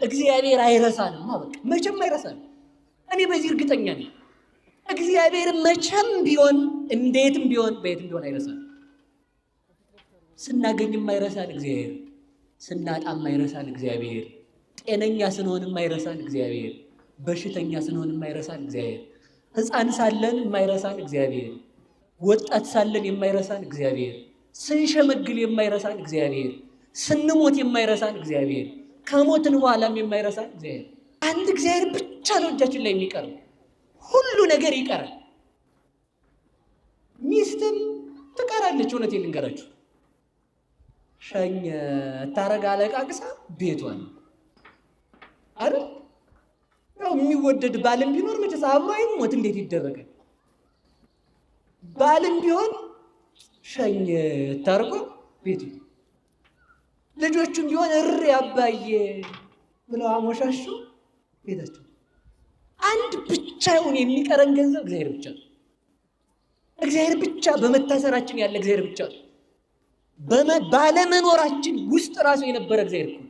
እግዚአብሔር አይረሳንም ማለት መቼም አይረሳንም። እኔ በዚህ እርግጠኛ ነኝ። እግዚአብሔር መቼም ቢሆን እንዴትም ቢሆን በየትም ቢሆን አይረሳንም። ስናገኝም አይረሳን እግዚአብሔር፣ ስናጣም አይረሳን እግዚአብሔር፣ ጤነኛ ስንሆንም አይረሳን እግዚአብሔር፣ በሽተኛ ስንሆንም አይረሳን እግዚአብሔር፣ ሕፃን ሳለን የማይረሳን እግዚአብሔር፣ ወጣት ሳለን የማይረሳን እግዚአብሔር፣ ስንሸመግል የማይረሳን እግዚአብሔር፣ ስንሞት የማይረሳን እግዚአብሔር፣ ከሞትን በኋላም የማይረሳን እግዚአብሔር። አንድ እግዚአብሔር ብቻ ነው እጃችን ላይ የሚቀር፣ ሁሉ ነገር ይቀራል። ሚስትም ትቀራለች። እውነቴን ልንገራችሁ፣ ሸኝ ታረጋ አለቃቅሳ ቤቷን አይደል? ያው የሚወደድ ባልም ቢኖር መቼስ አብሮ አይሞት እንዴት ይደረጋል? ባልም ቢሆን ሸኝ ታርቆ ቤቱ፣ ልጆቹም ቢሆን እሪ አባዬ ብለው አሞሻሹ ቤታቸው። አንድ ብቻ ይሁን የሚቀረን ገንዘብ እግዚአብሔር ብቻ ነው። እግዚአብሔር ብቻ በመታሰራችን ያለ እግዚአብሔር ብቻ ነው። ባለመኖራችን ውስጥ ራሱ የነበረ እግዚአብሔር እኮ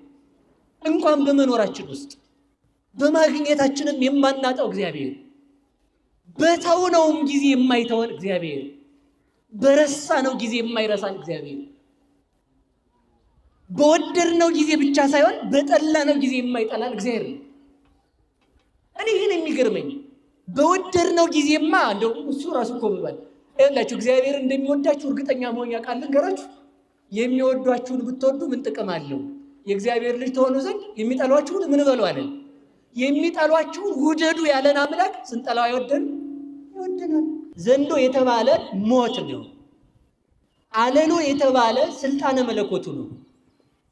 እንኳን በመኖራችን ውስጥ በማግኘታችንም የማናጣው እግዚአብሔር፣ በተውነውም ጊዜ የማይተወን እግዚአብሔር፣ በረሳነው ጊዜ የማይረሳን እግዚአብሔር፣ በወደድነው ጊዜ ብቻ ሳይሆን በጠላነው ጊዜ የማይጠላን እግዚአብሔር ነው። እኔ ግን የሚገርመኝ በወደድነው ጊዜማ እንደው እሱ ራሱ እኮ ብሏል። ይኸውላችሁ እግዚአብሔር እንደሚወዳችሁ እርግጠኛ መሆን ያውቃል። ልንገራችሁ፣ የሚወዷችሁን ብትወዱ ምን ጥቅም አለው? የእግዚአብሔር ልጅ ተሆኑ ዘንድ የሚጠሏችሁን ምን በሉ አለን? የሚጠሏችሁን ውደዱ ያለን አምላክ ስንጠላው አይወደንም? ይወደናል። ዘንዶ የተባለ ሞት ነው። አለሎ የተባለ ስልጣነ መለኮቱ ነው።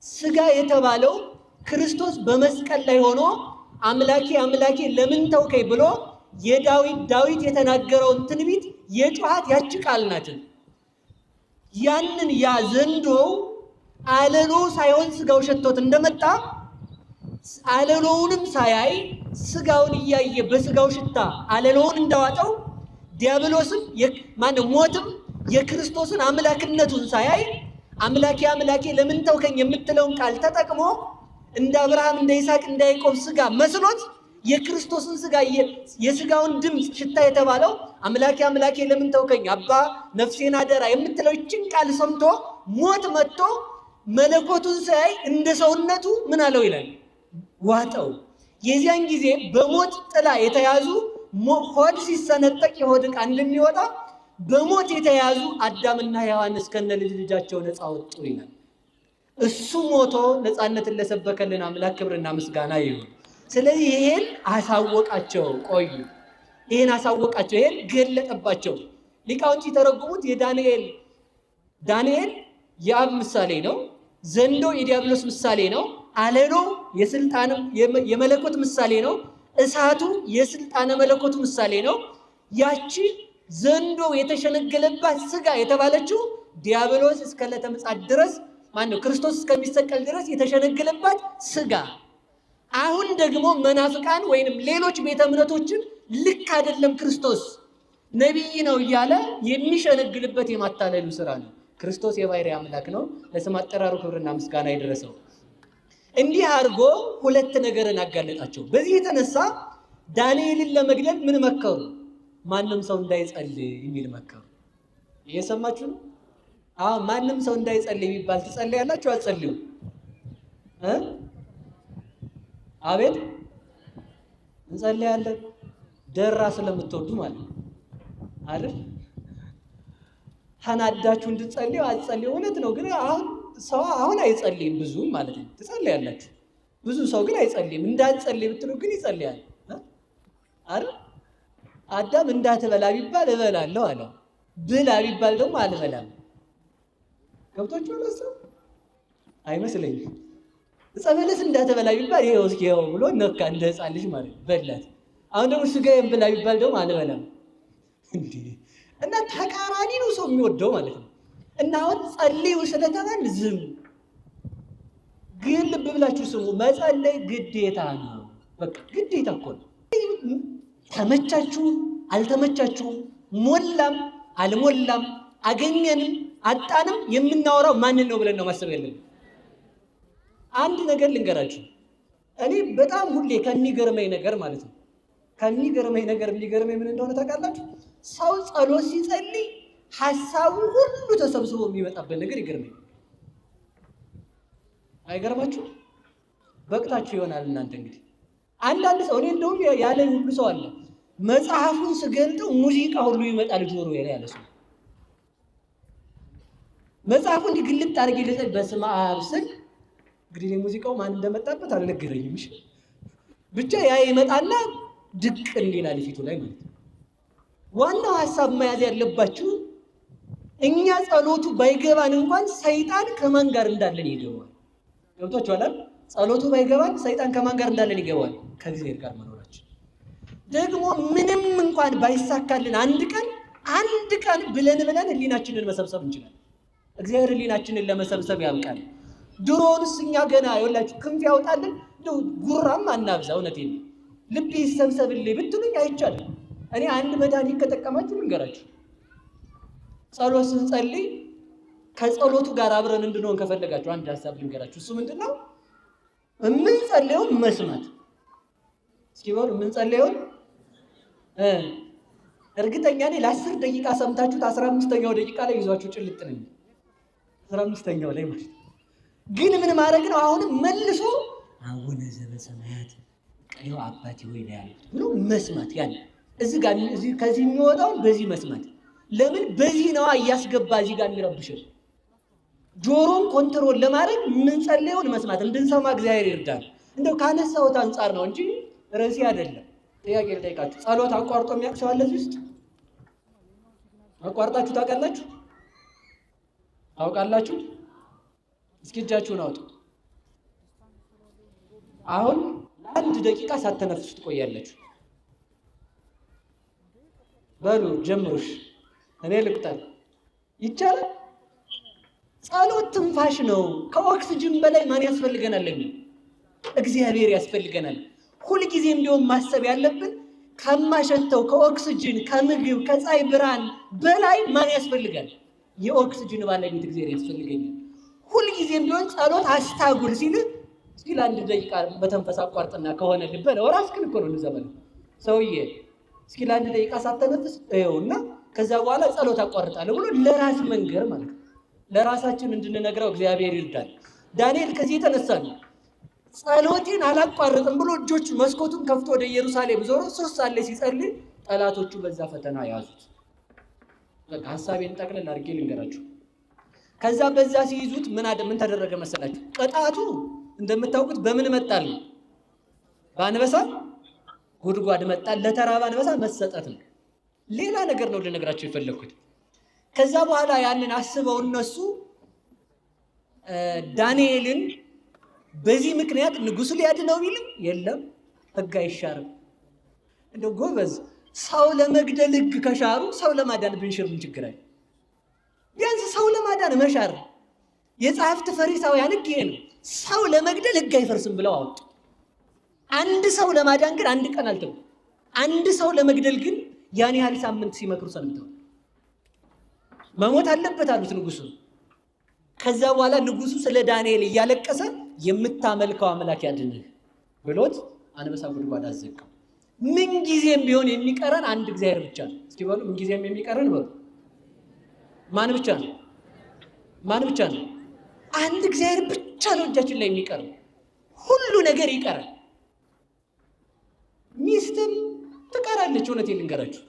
ስጋ የተባለው ክርስቶስ በመስቀል ላይ ሆኖ አምላኬ አምላኬ ለምን ተውከኝ ብሎ ዳዊት የተናገረውን ትንቢት የጮሃት ያቺ ቃል ናት። ያንን ያ ዘንዶ አለሎ ሳይሆን ስጋው ሸቶት እንደመጣ አለሎውንም ሳያይ ስጋውን እያየ በስጋው ሽታ አለሎውን እንዳዋጠው ዲያብሎስም ሞትም የክርስቶስን አምላክነቱን ሳያይ አምላኬ አምላኬ ለምን ተውከኝ የምትለውን ቃል ተጠቅሞ እንደ አብርሃም እንደ ይስሐቅ እንደ ያዕቆብ ስጋ መስሎት የክርስቶስን ስጋ የስጋውን ድምፅ ሽታ የተባለው አምላኬ አምላኬ ለምን ተውከኝ አባ ነፍሴን አደራ የምትለው ይችን ቃል ሰምቶ ሞት መጥቶ መለኮቱን ሳያይ እንደ ሰውነቱ ምን አለው ይላል ዋጠው። የዚያን ጊዜ በሞት ጥላ የተያዙ ሆድ ሲሰነጠቅ የሆድ ዕቃ እንደሚወጣ በሞት የተያዙ አዳምና ሔዋን እስከነ ልጅ ልጃቸው ነፃ ወጡ ይላል። እሱ ሞቶ ነፃነትን ለሰበከልን አምላክ ክብርና ምስጋና ይሁን። ስለዚህ ይሄን አሳወቃቸው። ቆዩ፣ ይሄን አሳወቃቸው፣ ይሄን ገለጠባቸው። ሊቃውንት የተረጉሙት ዳንኤል የአብ ምሳሌ ነው። ዘንዶ የዲያብሎስ ምሳሌ ነው። አለሎ የመለኮት ምሳሌ ነው። እሳቱ የስልጣነ መለኮት ምሳሌ ነው። ያቺ ዘንዶ የተሸነገለባት ስጋ የተባለችው ዲያብሎስ እስከ ዕለተ ምጽአት ድረስ ክርስቶስ እስከሚሰቀል ድረስ የተሸነገለባት ስጋ። አሁን ደግሞ መናፍቃን ወይንም ሌሎች ቤተ እምነቶችን ልክ አይደለም ክርስቶስ ነቢይ ነው እያለ የሚሸነግልበት የማታለሉ ስራ ነው። ክርስቶስ የባሕርይ አምላክ ነው። ለስም አጠራሩ ክብርና ምስጋና ይድረሰው። እንዲህ አድርጎ ሁለት ነገርን አጋለጣቸው። በዚህ የተነሳ ዳንኤልን ለመግደል ምን መከሩ? ማንም ሰው እንዳይጸልይ የሚል መከሩ። እየሰማችሁ ነው? ማንም ሰው እንዳይጸልይ የሚባል ትጸልያላችሁ? አትጸልዩ? አቤት እንጸልያለን። ደራ ስለምትወዱ ማለት ነው አይደል? ተናዳችሁ እንድትጸልዩ አትጸልዩ። እውነት ነው። ግን ሰው አሁን አይጸልይም ብዙ ማለት ነው። ትጸልያላችሁ። ብዙ ሰው ግን አይጸልይም። እንዳትጸልይ ብትሉ ግን ይጸልያል አይደል? አዳም እንዳትበላ ቢባል እበላለሁ አለ። ብላ ቢባል ደግሞ አልበላም። ገብቶች ወለሰ አይመስለኝም። ዕፀ በለስ እንዳትበላ ቢባል ይሄው ብሎ ነካ እንደ ሕፃን ልጅ ማለት በላት። አሁን ደግሞ ስጋዬን ብላ ቢባል ደግሞ አልበላም። እና ተቃራኒ ነው ሰው የሚወደው ማለት ነው። እና አሁን ጸልዩ ስለተባል ዝም። ግን ልብ ብላችሁ ስሙ፣ መጸለይ ግዴታ ነው። በቃ ግዴታ እኮ ነው። ተመቻችሁ አልተመቻችሁም፣ ሞላም አልሞላም፣ አገኘንም አጣንም የምናወራው ማንን ነው ብለን ነው ማሰብ ያለብን። አንድ ነገር ልንገራችሁ፣ እኔ በጣም ሁሌ ከሚገርመኝ ነገር ማለት ነው ከሚገርመኝ ነገር ሊገርመኝ ምን እንደሆነ ታውቃላችሁ? ሰው ጸሎት ሲጸልይ ሐሳቡ ሁሉ ተሰብስቦ የሚመጣበት ነገር ይገርመኝ። አይገርማችሁ? በቅታችሁ ይሆናል እናንተ እንግዲህ። አንዳንድ ሰው እኔ እንደውም ያለኝ ሁሉ ሰው አለ መጽሐፉን ስገልጠው ሙዚቃ ሁሉ ይመጣል ጆሮዬ ላይ ያለ ሰው መጽሐፉን ግልጥ አድርጌ ለጸል በስመ አብ ስል እንግዲህ ሙዚቃው ማን እንደመጣበት አልነገረኝም። እሺ ብቻ ያ ይመጣና ድቅ እንዲላል ፊቱ ላይ ማለት ነው። ዋናው ሐሳብ መያዝ ያለባችሁ እኛ ጸሎቱ ባይገባን እንኳን ሰይጣን ከማን ጋር እንዳለን ይገባል። ገብቷችኋል? ጸሎቱ ባይገባን ሰይጣን ከማን ጋር እንዳለን ይገባል? ከእግዚአብሔር ጋር መኖራችን። ደግሞ ምንም እንኳን ባይሳካልን አንድ ቀን ብለን ህሊናችንን መሰብሰብ እንችላለን። እግዚአብሔር ህሊናችንን ለመሰብሰብ ያብቃል። ድሮውንስ እኛ ገና ይኸውላችሁ ክንፍ ያወጣልን እንደው ጉራም አናብዛ። እውነቴን ነው። ልብ ይሰብሰብልኝ ብትሉኝ አይቻልም። እኔ አንድ መድኃኒት ከጠቀማችሁ ልንገራችሁ። ጸሎት ስንጸልይ ከጸሎቱ ጋር አብረን እንድንሆን ከፈለጋችሁ አንድ ሐሳብ ልንገራችሁ። እሱ ምንድነው? የምንጸልየውን መስማት። እስኪ በሉ የምንጸልየውን እርግጠኛ ነኝ ለ10 ደቂቃ ሰምታችሁት 15ኛው ደቂቃ ላይ ይዟችሁ ጭልጥ ነኝ። 15ኛው ላይ ማለት ግን ምን ማድረግ ነው? አሁንም መልሶ አቡነ ዘበሰማያት ቀዩ አባቴ ሆይ ነው ያሉት ብሎ መስማት። ያን እዚህ ጋር ከዚህ የሚወጣው በዚህ መስማት። ለምን በዚህ ነው እያስገባ እዚህ ጋር የሚረብሽው። ጆሮን ኮንትሮል ለማድረግ የምንጸልየውን መስማት እንድንሰማ እግዚአብሔር ይርዳል። እንደው ካነሳሁት አንጻር ነው እንጂ ርዕሴ አይደለም። ጥያቄ ልጠይቃችሁ። ጸሎት አቋርጦ የሚያውቅ ሰው አለ እዚህ ውስጥ? አቋርጣችሁ ታውቃላችሁ? ታውቃላችሁ? እስኪ እጃችሁን አውጡ። አሁን አንድ ደቂቃ ሳትተነፍሱ ትቆያላችሁ። በሉ ጀምሩሽ። እኔ ልቅጠል። ይቻላል? ጸሎት ትንፋሽ ነው። ከኦክስጅን በላይ ማን ያስፈልገናል? እግዚአብሔር ያስፈልገናል። ሁልጊዜም ቢሆን ማሰብ ያለብን ከማሸተው ከኦክስጅን ከምግብ ከፀሐይ ብርሃን በላይ ማን ያስፈልጋል? የኦክስጅን ባለቤት እግዚአብሔር ያስፈልገኛል። ሁልጊዜም ቢሆን ጸሎት አስታጉል ሲል እስኪ ለአንድ ደቂቃ በተንፈስ አቋርጥና ከሆነ ልበለ ወራስክን እኮ ነው እንዘመን ሰውዬ እስኪ ለአንድ ደቂቃ ሳትተነፍስ እየውና ከዛ በኋላ ጸሎት አቋርጣለሁ ብሎ ለራስ መንገር ማለት ነው። ለራሳችን እንድንነግረው እግዚአብሔር ይርዳል። ዳንኤል ከዚህ የተነሳ ነው ጸሎቴን አላቋርጥም ብሎ እጆቹ መስኮቱን ከፍቶ ወደ ኢየሩሳሌም ዞሮ 3 ሰዓት ላይ ሲጸልይ ጠላቶቹ በዛ ፈተና ያዙት። በቃ ሐሳቤን ጠቅለል አድርጌ ልንገራችሁ። ከዛ በዛ ሲይዙት ምን ተደረገ መሰላችሁ? ቅጣቱ እንደምታውቁት በምን መጣል? በአንበሳ ጉድጓድ መጣል። ለተራበ አንበሳ መሰጠት ነው። ሌላ ነገር ነው ልነግራችሁ የፈለኩት። ከዛ በኋላ ያንን አስበው እነሱ ዳንኤልን በዚህ ምክንያት ንጉሱ ሊያድነው ቢልም የለም ሕግ አይሻርም። እንደው ጎበዝ ሰው ለመግደል ሕግ ከሻሩ ሰው ለማዳን ብንሽር ምን ችግር አለ? ቢያንስ ሰው ለማዳን መሻር የጸሐፍት ፈሪሳውያን ሕግ ይሄ ነው። ሰው ለመግደል ሕግ አይፈርስም ብለው አወጡ። አንድ ሰው ለማዳን ግን አንድ ቀን አልተው። አንድ ሰው ለመግደል ግን ያን ያህል ሳምንት ሲመክሩ ሰምተው መሞት አለበት አሉት ንጉሱ። ከዛ በኋላ ንጉሱ ስለ ዳንኤል እያለቀሰ የምታመልከው አምላክ ያድንህ ብሎት አንበሳ ጉድጓድ አዘጋው። ምን ጊዜም ቢሆን የሚቀረን አንድ እግዚአብሔር ብቻ ነው። እስኪ በሉ ምን ጊዜም የሚቀረን በሉ ማን ብቻ ነው? ማን ብቻ ነው? አንድ እግዚአብሔር ብቻ ነው እጃችን ላይ የሚቀረው። ሁሉ ነገር ይቀራል። ሚስትም ትቀራለች። እውነቴን ልንገራችሁ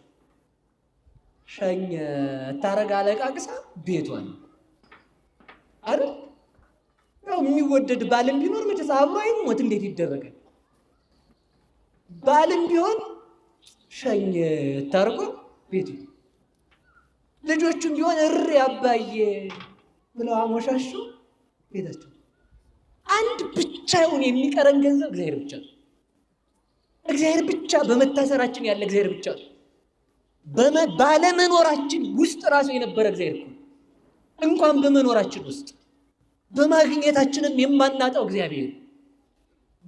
ሸኝ ታረጋ አለቃቅሳ ቤቷን አይደል? ያው የሚወደድ ባልም ቢኖር መቼስ አብሮ አይሞት እንዴት ይደረጋል? ባልም ቢሆን ሸኝ ታርጎ ቤቱ፣ ልጆቹም ቢሆን እሪ አባዬ ብለው አሞሻሹ ቤታቸው። አንድ ብቻውን የሚቀረን ገንዘብ እግዚአብሔር ብቻ ነው። እግዚአብሔር ብቻ በመታሰራችን ያለ እግዚአብሔር ብቻ ነው። ባለመኖራችን ውስጥ ራሱ የነበረ እግዚአብሔር እኮ እንኳን በመኖራችን ውስጥ በማግኘታችንም የማናጣው እግዚአብሔር፣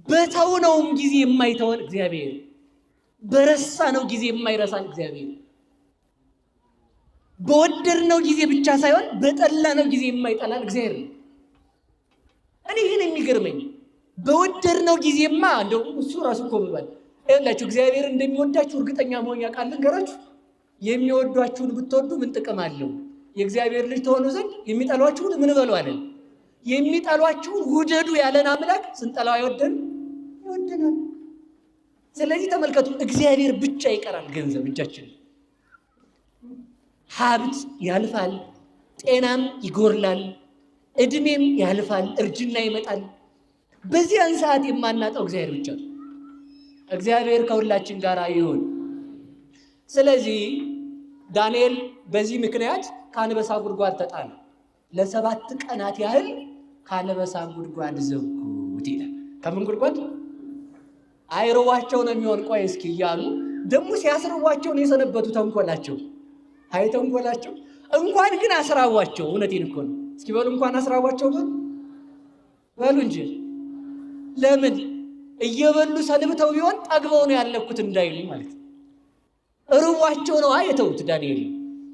በተውነውም ጊዜ የማይተወን እግዚአብሔር፣ በረሳነው ጊዜ የማይረሳን እግዚአብሔር፣ በወደድነው ጊዜ ብቻ ሳይሆን በጠላነው ጊዜ የማይጠላን እግዚአብሔር ነው። እኔ ይህን የሚገርመኝ በወደድነው ጊዜማ እንደው እሱ ራሱ እኮ ብሏል። ይኸውላችሁ እግዚአብሔር እንደሚወዳችሁ እርግጠኛ መሆን ያውቃል። ልንገራችሁ፣ የሚወዷችሁን ብትወዱ ምን ጥቅም አለው? የእግዚአብሔር ልጅ ተሆኑ ዘንድ የሚጠሏችሁን ምን በሉ አለን? የሚጠሏችሁን ውደዱ ያለን አምላክ ስንጠላው አይወደንም? ይወደናል። ስለዚህ ተመልከቱ፣ እግዚአብሔር ብቻ ይቀራል። ገንዘብ እጃችን፣ ሀብት ያልፋል፣ ጤናም ይጎርላል፣ እድሜም ያልፋል፣ እርጅና ይመጣል። በዚያን ሰዓት የማናጣው እግዚአብሔር ብቻ ነው። እግዚአብሔር ከሁላችን ጋር ይሁን። ስለዚህ ዳንኤል በዚህ ምክንያት ከአንበሳ ጉድጓድ ተጣለ። ለ7 ቀናት ያህል ከአንበሳ ጉድጓድ ዘጉት ይላል። ከምን ጉድጓድ? አይርዋቸው ነው የሚሆን። ቆይ እስኪ እያሉ ደግሞ ሲያስርዋቸው ነው የሰነበቱ። ተንኮላቸው፣ አይ ተንኮላቸው። እንኳን ግን አስራዋቸው። እውነቴን እኮ ነው። እስኪ በሉ እንኳን አስራዋቸው በሉ እንጂ። ለምን እየበሉ ሰንብተው ቢሆን ጠግበው ነው ያለኩት እንዳይሉ ማለት ነው። እርቧቸው ነው የተውት ዳንኤል።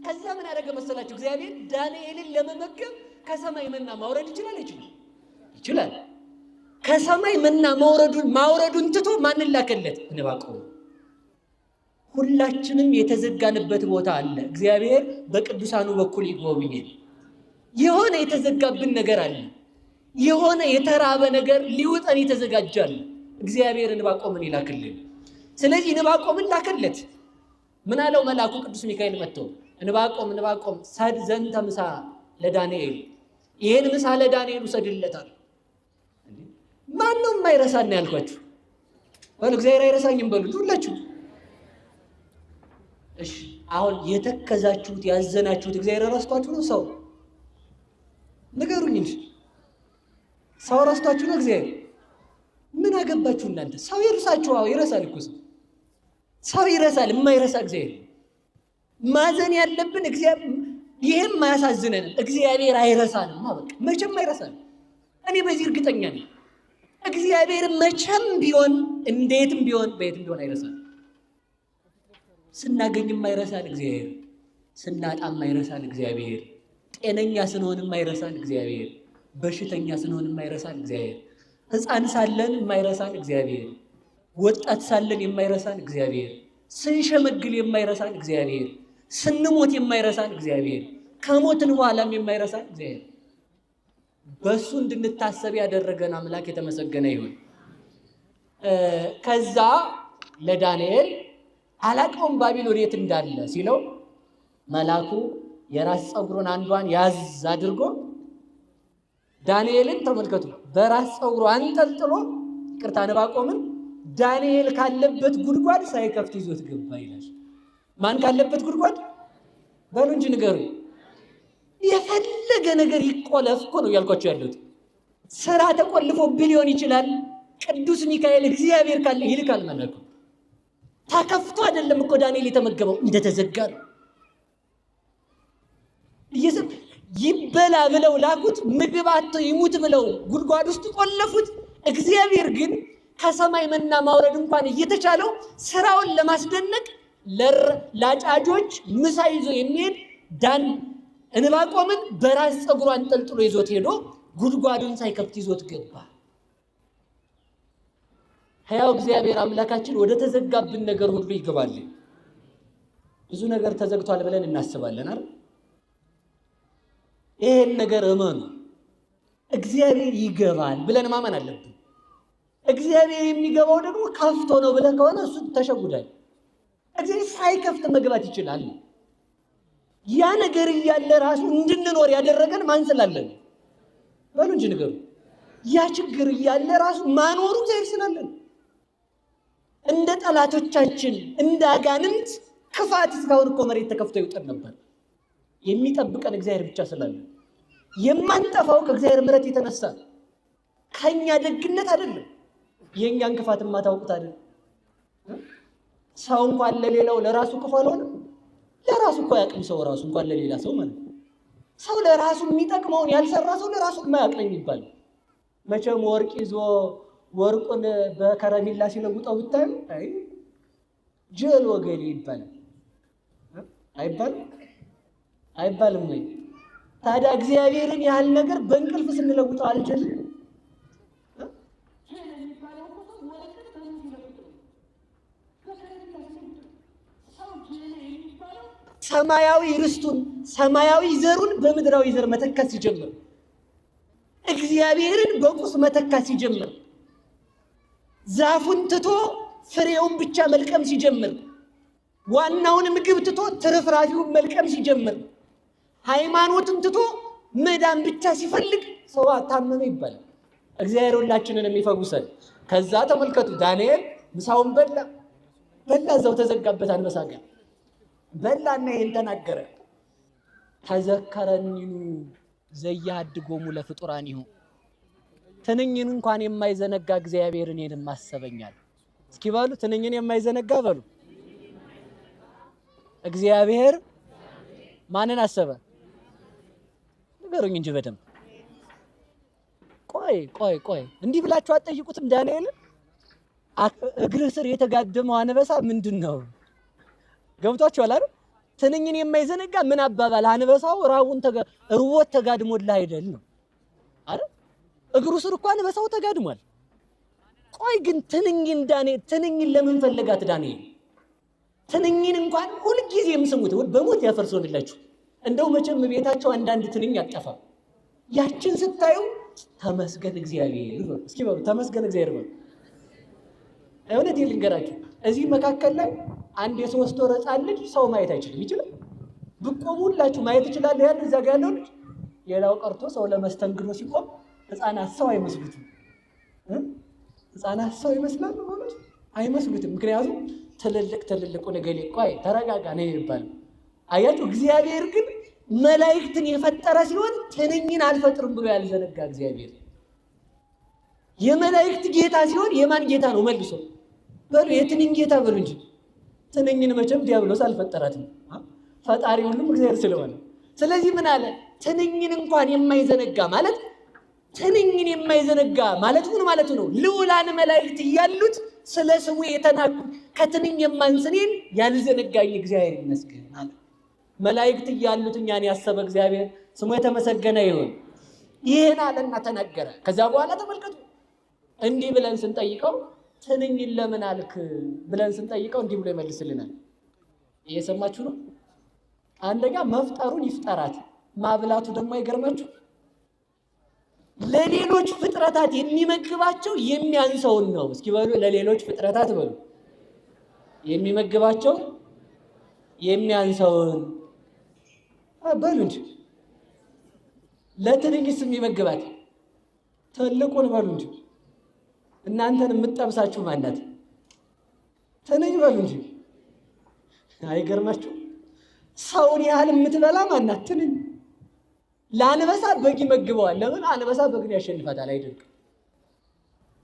ከዛ ምን አደረገ መሰላችሁ? እግዚአብሔር ዳንኤልን ለመመገብ ከሰማይ መና ማውረድ ይችላል? ይችላል። ከሰማይ መና ማውረዱን ትቶ ማንን ላከለት? ዕንባቆም። ሁላችንም የተዘጋንበት ቦታ አለ። እግዚአብሔር በቅዱሳኑ በኩል ይጎብኘን። የሆነ የተዘጋብን ነገር አለ። የሆነ የተራበ ነገር ሊውጠን የተዘጋጃል። እግዚአብሔር ዕንባቆምን ይላክልን። ስለዚህ ዕንባቆምን ላከለት። ምን አለው መልአኩ ቅዱስ ሚካኤል መጥቶ ዕንባቆም ሰድ ዘንተ ምሳ ለዳንኤል፣ ይሄን ምሳ ለዳንኤል ውሰድለታል። ማን ነው የማይረሳን ያልኳችሁ? በሉ እግዚአብሔር አይረሳኝም በሉ ሁላችሁ። እሺ አሁን የተከዛችሁት ያዘናችሁት እግዚአብሔር ረስቷችሁ ነው? ሰው ንገሩኝ እንጂ ሰው ረስቷችሁ ነው? እግዚአብሔር ምን አገባችሁ እናንተ? ሰው ይርሳችሁ። ይረሳል እኮ ሰው ይረሳል። የማይረሳ እግዚአብሔር። ማዘን ያለብን እግዚአብሔር። ይሄም ማያሳዝነን እግዚአብሔር አይረሳንም። በቃ መቼም አይረሳን። እኔ በዚህ እርግጠኛ ነኝ። እግዚአብሔር መቼም ቢሆን እንዴትም ቢሆን በየትም ቢሆን አይረሳን። ስናገኝም አይረሳን እግዚአብሔር፣ ስናጣም አይረሳን እግዚአብሔር፣ ጤነኛ ስንሆንም አይረሳን እግዚአብሔር፣ በሽተኛ ስንሆንም አይረሳን እግዚአብሔር፣ ሕፃን ሳለን የማይረሳን እግዚአብሔር፣ ወጣት ሳለን የማይረሳን እግዚአብሔር፣ ስንሸመግል የማይረሳን እግዚአብሔር፣ ስንሞት የማይረሳን እግዚአብሔር፣ ከሞትን በኋላም የማይረሳን እግዚአብሔር። በሱ እንድንታሰብ ያደረገን አምላክ የተመሰገነ ይሁን። ከዛ ለዳንኤል አላቀውም ባቢሎን የት እንዳለ ሲለው መልአኩ የራስ ፀጉሩን አንዷን ያዝ አድርጎ ዳንኤልን ተመልከቱ፣ በራስ ፀጉሩ አንጠልጥሎ ይቅርታ ዕንባቆምን ዳንኤል ካለበት ጉድጓድ ሳይከፍት ይዞት ገባ ይላል። ማን ካለበት ጉድጓድ? በሉ እንጂ ንገሩ። የፈለገ ነገር ይቆለፍ እኮ ነው ያልኳቸው ያሉት። ስራ ተቆልፎ ቢሊዮን ይችላል። ቅዱስ ሚካኤል እግዚአብሔር ካለ ይልካል መልአኩ። ተከፍቶ አይደለም እኮ ዳንኤል የተመገበው፣ እንደተዘጋ ነው። ይበላ ብለው ላኩት፣ ምግብ አጥቶ ይሙት ብለው ጉድጓድ ውስጥ ቆለፉት። እግዚአብሔር ግን ከሰማይ መና ማውረድ እንኳን እየተቻለው ስራውን ለማስደነቅ ለአጫጆች ምሳ ይዞ የሚሄድ ዕንባቆምን በራስ ፀጉሩ አንጠልጥሎ ይዞት ሄዶ ጉድጓዱን ሳይከፍት ይዞት ገባ። ሕያው እግዚአብሔር አምላካችን ወደ ተዘጋብን ነገር ሁሉ ይገባል። ብዙ ነገር ተዘግቷል ብለን እናስባለን አይደል? ይሄን ነገር እመኑ፣ እግዚአብሔር ይገባል ብለን ማመን አለብን። እግዚአብሔር የሚገባው ደግሞ ከፍቶ ነው ብለን ከሆነ እሱ ተሸጉዳል። እግዚአብሔር ሳይከፍት መግባት ይችላል። ያ ነገር እያለ ራሱ እንድንኖር ያደረገን ማን ስላለን? በሉ እንጂ ንገሩ። ያ ችግር እያለ ራሱ ማኖሩ እግዚአብሔር ስላለን። እንደ ጠላቶቻችን እንደ አጋንንት ክፋት እስካሁን እኮ መሬት ተከፍቶ ይውጠን ነበር። የሚጠብቀን እግዚአብሔር ብቻ ስላለ የማንጠፋው ከእግዚአብሔር ምሕረት የተነሳ ከኛ ደግነት አይደለም። የኛን ክፋት የማታውቁት አይደል? ሰው እንኳን ለሌላው ለራሱ ክፉ አልሆነ። ለራሱ እኮ ያቅም ሰው ራሱ እንኳን ለሌላ ሰው ማለት ነው። ሰው ለራሱ የሚጠቅመውን ያልሰራ ሰው ለራሱ የማያቅም ይባል። መቼም ወርቅ ይዞ ወርቁን በከረሚላ ሲለውጠው ብታዩ አይ ጀል ወገሌ ይባላል። አይባልም ወይ? ታዲያ እግዚአብሔርን ያህል ነገር በእንቅልፍ ስንለውጠው አልጀልም? ሰማያዊ ርስቱን ሰማያዊ ዘሩን በምድራዊ ዘር መተካት ሲጀምር፣ እግዚአብሔርን በቁስ መተካት ሲጀምር፣ ዛፉን ትቶ ፍሬውን ብቻ መልቀም ሲጀምር፣ ዋናውን ምግብ ትቶ ትርፍራፊውን መልቀም ሲጀምር፣ ሃይማኖትን ትቶ መዳን ብቻ ሲፈልግ ሰው ታመመ ይባላል። እግዚአብሔር ሁላችንን የሚፈውሰን። ከዛ ተመልከቱ፣ ዳንኤል ምሳውን በላ፣ እዛው ተዘጋበት አንበሳ ጋር በላና ይሄን ተናገረ። ተዘከረኒኑ ዘያድጎሙ ለፍጡራኒሁ፣ ትንኝን እንኳን የማይዘነጋ እግዚአብሔር እኔንም አሰበኛል። እስኪ በሉ ትንኝን የማይዘነጋ በሉ። እግዚአብሔር ማንን አሰበ? ንገሩኝ እንጂ በደንብ። ቆይ እንዲህ ብላችሁ አትጠይቁትም? ዳንኤል እግርህ ስር የተጋደመው አንበሳ ምንድን ነው? ገብቷችኋል አይደል? ትንኝን የማይዘነጋ ምን አባባል? አንበሳው ርቦት ተጋድሞልህ አይደል ነው አይደል? እግሩ ስር እኮ አንበሳው ተጋድሟል። ቆይ ግን ትንኝን ለምን ፈለጋት ዳንኤል? ትንኝን እንኳን ሁልጊዜም ስሙት፣ በሞት ያፈርሶንላችሁ። እንደው መቼም ቤታቸው አንዳንድ ትንኝ አጠፋ። ያችን ስታዩ ተመስገን እግዚአብሔር ነው። እስኪ በሉ ተመስገን እግዚአብሔር ነው። እውነት ልንገራችሁ፣ እዚህ መካከል ላይ አንድ የ3 ወር ሕፃን ልጅ ሰው ማየት አይችልም። ይችላል? ብቆሙ ሁላችሁ ማየት ይችላል። ያን እዛ ጋር ያለው ልጅ ሌላው ቀርቶ ሰው ለመስተንግዶ ሲቆም ሕፃናት ሰው አይመስሉትም። ሕፃናት ሰው ይመስላሉ ማለት አይመስሉትም። ምክንያቱም ትልልቁ ነገሌ ቆይ ተረጋጋ ነው የሚባለው። አያችሁ፣ እግዚአብሔር ግን መላእክትን የፈጠረ ሲሆን ትንኝን አልፈጥርም ብሎ ያልዘነጋ እግዚአብሔር የመላእክት ጌታ ሲሆን የማን ጌታ ነው? መልሶ በሉ የትንኝ ጌታ በሉ እንጂ ትንኝን መቼም ዲያብሎስ አልፈጠራትም። ፈጣሪ ሁሉም እግዚአብሔር ስለሆነ፣ ስለዚህ ምን አለ? ትንኝን እንኳን የማይዘነጋ ማለት ትንኝን የማይዘነጋ ማለት ምን ማለት ነው? ልዑላን መላእክት እያሉት ስለ ስሙ የተናቁ ከትንኝ የማንስኔን ያልዘነጋኝ እግዚአብሔር ይመስገን አለ። መላእክት እያሉት እኛን ያሰበ እግዚአብሔር ስሙ የተመሰገነ ይሁን። ይህን አለና ተናገረ። ከዛ በኋላ ተመልከቱ፣ እንዲህ ብለን ስንጠይቀው ትንኝን ለምን አልክ ብለን ስንጠይቀው እንዲህ ብሎ ይመልስልናል። እየሰማችሁ ነው? አንደኛ መፍጠሩን ይፍጠራት፣ ማብላቱ ደግሞ አይገርማችሁ? ለሌሎች ፍጥረታት የሚመግባቸው የሚያንሰውን ነው። እስኪ በሉ ለሌሎች ፍጥረታት በሉ የሚመግባቸው የሚያንሰውን በሉ እንጂ። ለትንኝስ የሚመግባት ትልቁን በሉ እንጂ። እናንተን የምትጠብሳችሁ ማናት? ትንኝ በሉ እንጂ። አይገርማችሁ? ሰውን ያህል የምትበላ ማናት? ትንኝ። ለአንበሳ በግ ይመግበዋል። ለምን? አንበሳ በግን ያሸንፋታል። አይደለም?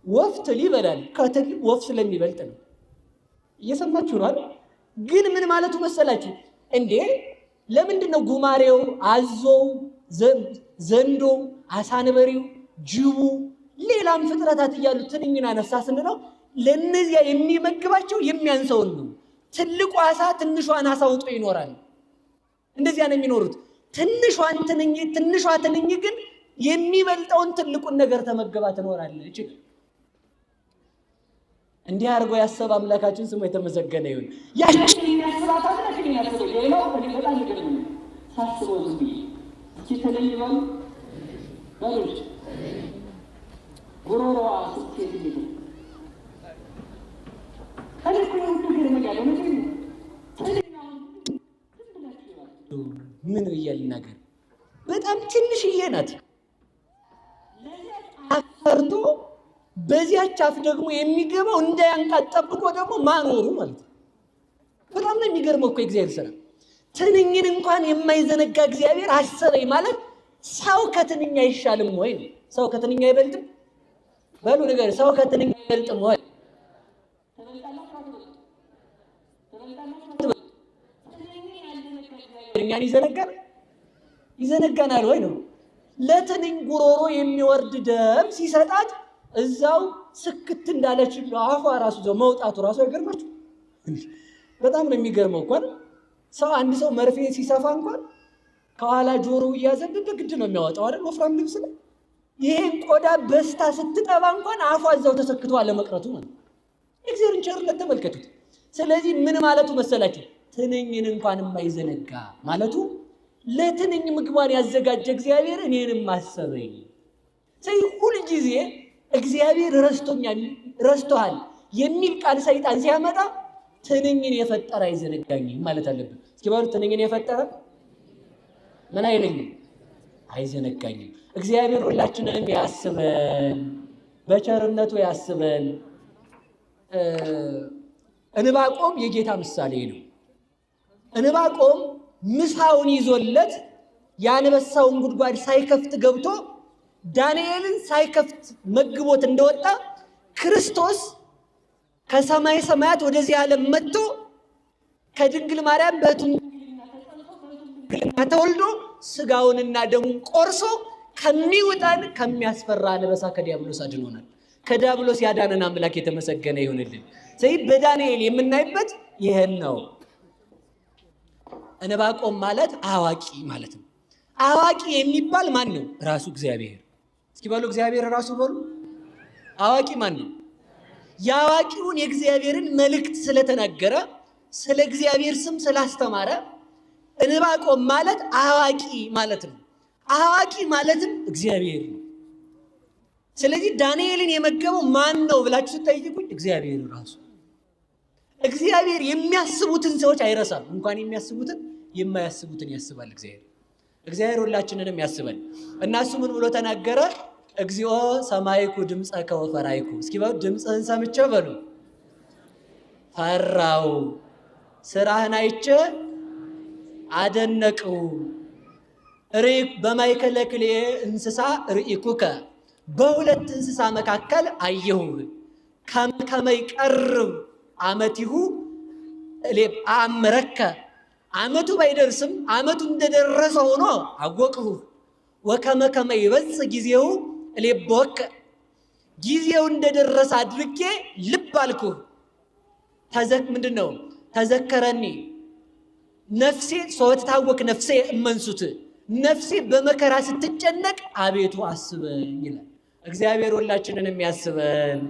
ወፍ ትል ይበላል። ከትል ወፍ ስለሚበልጥ ነው። እየሰማችሁ ነው አይደል? ግን ምን ማለቱ መሰላችሁ እንዴ? ለምንድን ነው ጉማሬው፣ አዞው፣ ዘንዶ፣ አሳንበሪው፣ ጅቡ፣ ሌላም ፍጥረታት እያሉ ትንኝን አነሳ ስንለው ለነዚያ የሚመግባቸው የሚያንሰውን ነው። ትልቁ አሳ ትንሿን አሳ ውጦ ይኖራል። እንደዚያ ነው የሚኖሩት። ትንሿ ትንኝ ግን የሚበልጠውን ትልቁን ነገር ተመገባ ትኖራለች። እንዲህ አድርጎ ያሰበ አምላካችን ስሙ የተመሰገነ ይሁን። ያችን ያስባት አምላክ ያሰበ ሌላው በጣም ይገርም ሳስበው ዝም ብዬ እቺ ትንኝ ባሉች ጉሮሮዋ ስትሄድ ይሄ ምን እያልን ነገር በጣም ትንሽዬ ናት። አፈርቶ በዚያች አፍ ደግሞ የሚገባው እንዳያንቃት ጠብቆ ደግሞ ማኖሩ ማለት ነው። በጣም ነው የሚገርመው እኮ እግዚአብሔር ስራ። ትንኝን እንኳን የማይዘነጋ እግዚአብሔር አሰበኝ ማለት ሰው ከትንኝ አይሻልም ወይ? ሰው ከትንኝ አይበልጥም? በሉ ነገር ሰው ከትንኝ አይበልጥም ወይ? እኛን ይዘነጋናል ወይ ነው? ለትንኝ ጉሮሮ የሚወርድ ደም ሲሰጣት እዛው ስክት እንዳለች አፏ ራሱ ዘው መውጣቱ ራሱ አይገርማችሁ? በጣም ነው የሚገርመው እንኳን ሰው አንድ ሰው መርፌ ሲሰፋ እንኳን ከኋላ ጆሮ እያዘበ ግድ ነው የሚያወጣው አይደል? ወፍራም ልብስ ነው። ይሄን ቆዳ በስታ ስትጠባ እንኳን አፏ እዛው ተሰክቶ አለመቅረቱ ማለት እግዚአብሔርን ቸርነት ተመልከቱት። ስለዚህ ምን ማለቱ መሰላችሁ? ትንኝን እንኳን የማይዘነጋ ማለቱ ለትንኝ ምግቧን ያዘጋጀ እግዚአብሔር እኔንም አሰበኝ። ስለዚህ ሁል ጊዜ እግዚአብሔር ረስቶሃል የሚል ቃል ሰይጣን ሲያመጣ ትንኝን የፈጠረ አይዘነጋኝም ማለት አለብን። እስኪ ባሉ ትንኝን የፈጠረ ምን አይለኝም? አይዘነጋኝም። እግዚአብሔር ሁላችንንም ያስበን፣ በቸርነቱ ያስበን። ዕንባቆም የጌታ ምሳሌ ነው። ዕንባቆም ምሳውን ይዞለት የአንበሳውን ጉድጓድ ሳይከፍት ገብቶ ዳንኤልን ሳይከፍት መግቦት እንደወጣ ክርስቶስ ከሰማይ ሰማያት ወደዚህ ዓለም መጥቶ ከድንግል ማርያም ተወልዶ ስጋውንና ደሙን ቆርሶ ከሚውጠን ከሚያስፈራ አንበሳ ከዲያብሎስ አድኖናል። ከዲያብሎስ ያዳነን አምላክ የተመሰገነ ይሁንልን። ስለዚህ በዳንኤል የምናይበት ይሄን ነው። ዕንባቆም ማለት አዋቂ ማለት ነው። አዋቂ የሚባል ማን ነው? ራሱ እግዚአብሔር። እስኪ በሉ እግዚአብሔር ራሱ በሉ። አዋቂ ማን ነው? የአዋቂውን የእግዚአብሔርን መልእክት ስለተናገረ ስለ እግዚአብሔር ስም ስላስተማረ ዕንባቆም ማለት አዋቂ ማለት ነው። አዋቂ ማለትም እግዚአብሔር ነው። ስለዚህ ዳንኤልን የመገበው ማን ነው ብላችሁ ስታይቁኝ እግዚአብሔር ራሱ። እግዚአብሔር የሚያስቡትን ሰዎች አይረሳም። እንኳን የሚያስቡትን የማያስቡትን ያስባል እግዚአብሔር። እግዚአብሔር ሁላችንንም ያስበን እና እሱ ምን ብሎ ተናገረ? እግዚኦ ሰማይኩ ድምፀከ ወፈራይኩ። እስኪ በሉ ድምፅህን ሰምቼ በሉ ፈራው፣ ስራህን አይቼ አደነቅሁ። በማእከለ ክልኤ እንስሳ ርኢኩከ፣ በሁለት እንስሳ መካከል አየሁህ። ከመ ይቀርብ ዓመቲሁ አእምረከ፣ ዓመቱ ባይደርስም ዓመቱ እንደደረሰ ሆኖ አወቅሁ። ወከመ ይበጽሕ ጊዜው እሌብወከ፣ ጊዜው እንደደረሰ አድርጌ ልብ አልኩህ። ምንድን ነው? ተዘከረኒ ነፍሴ ሶትታወክ ነፍሴ እመንሱት፣ ነፍሴ በመከራ ስትጨነቅ አቤቱ አስበኝ ይላል እግዚአብሔር። ሁላችንንም ያስበን።